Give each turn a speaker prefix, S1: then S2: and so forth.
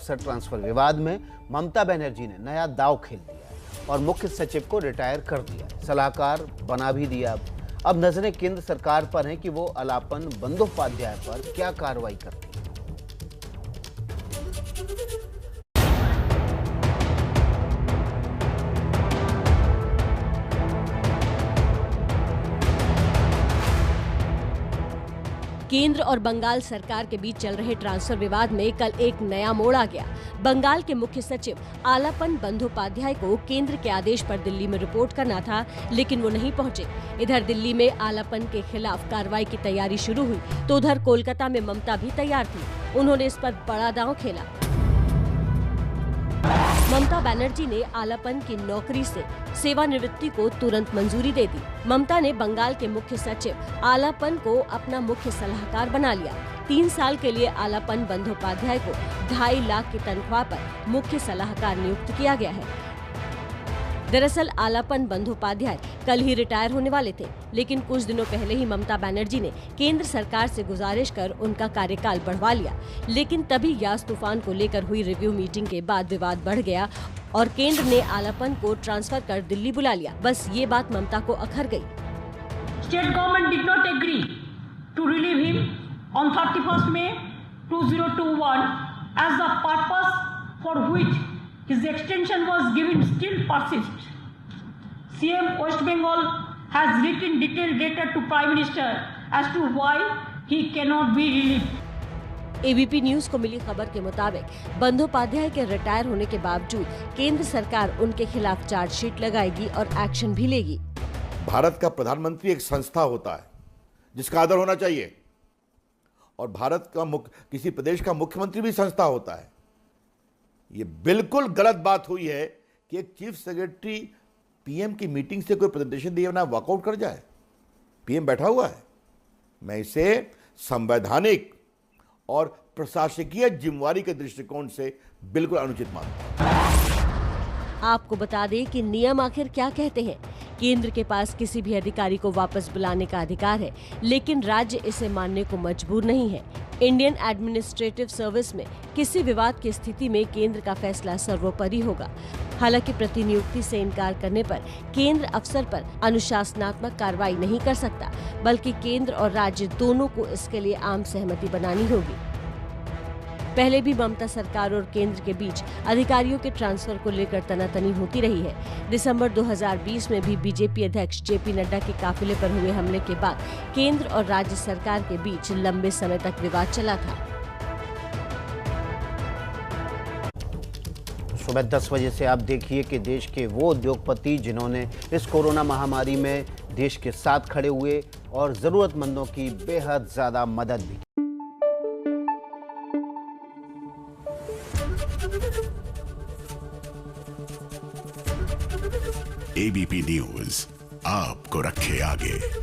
S1: अफसर ट्रांसफर विवाद में ममता बनर्जी ने नया दांव खेल दिया है और मुख्य सचिव को रिटायर कर दिया है, सलाहकार बना भी दिया। अब नजरें केंद्र सरकार पर हैं कि वो आलापन बंदोपाध्याय पर क्या कार्रवाई करती है।
S2: केंद्र और बंगाल सरकार के बीच चल रहे ट्रांसफर विवाद में कल एक नया मोड़ आ गया। बंगाल के मुख्य सचिव आलापन बंदोपाध्याय को केंद्र के आदेश पर दिल्ली में रिपोर्ट करना था, लेकिन वो नहीं पहुंचे। इधर दिल्ली में आलापन के खिलाफ कार्रवाई की तैयारी शुरू हुई तो उधर कोलकाता में ममता भी तैयार थी। उन्होंने इस पर बड़ा दांव खेला। ममता बनर्जी ने आलापन की नौकरी से सेवानिवृत्ति को तुरंत मंजूरी दे दी। ममता ने बंगाल के मुख्य सचिव आलापन को अपना मुख्य सलाहकार बना लिया। 3 साल के लिए आलापन बंदोपाध्याय को 2.5 लाख की तनख्वाह पर मुख्य सलाहकार नियुक्त किया गया है। दरअसल आलापन बंदोपाध्याय कल ही रिटायर होने वाले थे, लेकिन कुछ दिनों पहले ही ममता बनर्जी ने केंद्र सरकार से गुजारिश कर उनका कार्यकाल बढ़वा लिया। लेकिन तभी यास तूफान को लेकर हुई रिव्यू मीटिंग के बाद विवाद बढ़ गया और केंद्र ने आलापन को ट्रांसफर कर दिल्ली बुला लिया। बस ये बात ममता को अखर गई।
S3: State government did not agree to relieve him on 31st May 2021 as the purpose for which his extension was given still persists. CM West Bengal has written detailed letter to Prime Minister as to why he cannot be relieved.
S2: ABP news को मिली खबर के मुताबिक बंदोपाध्याय के retire होने के बावजूद केंद्र सरकार उनके खिलाफ चार्जशीट लगाएगी और एक्शन भी लेगी।
S4: भारत का प्रधानमंत्री एक संस्था होता है जिसका आदर होना चाहिए, और भारत का किसी प्रदेश का मुख्यमंत्री भी संस्था होता है। ये बिल्कुल गलत बात हुई है कि एक चीफ सेक्रेटरी पीएम की मीटिंग से कोई प्रेजेंटेशन दिए बिना वॉकआउट कर जाए। पीएम बैठा हुआ है। मैं इसे संवैधानिक और प्रशासकीय जिम्मेवारी के दृष्टिकोण से बिल्कुल अनुचित मानता हूं।
S2: आपको बता दें कि नियम आखिर क्या कहते हैं। केंद्र के पास किसी भी अधिकारी को वापस बुलाने का अधिकार है, लेकिन राज्य इसे मानने को मजबूर नहीं है। इंडियन एडमिनिस्ट्रेटिव सर्विस में किसी विवाद की स्थिति में केंद्र का फैसला सर्वोपरि होगा। हालांकि प्रतिनियुक्ति से इनकार करने पर केंद्र अफसर पर अनुशासनात्मक कार्रवाई नहीं कर सकता, बल्कि केंद्र और राज्य दोनों को इसके लिए आम सहमति बनानी होगी। पहले भी ममता सरकार और केंद्र के बीच अधिकारियों के ट्रांसफर को लेकर तनातनी होती रही है। दिसंबर 2020 में भी बीजेपी अध्यक्ष जेपी नड्डा के काफिले पर हुए हमले के बाद केंद्र और राज्य सरकार के बीच लंबे समय तक विवाद चला था।
S1: सुबह 10 बजे से आप देखिए कि देश के वो उद्योगपति जिन्होंने इस कोरोना महामारी में देश के साथ खड़े हुए और जरूरतमंदों की बेहद ज्यादा मदद भी की।
S5: एबीपी न्यूज आपको रखे आगे।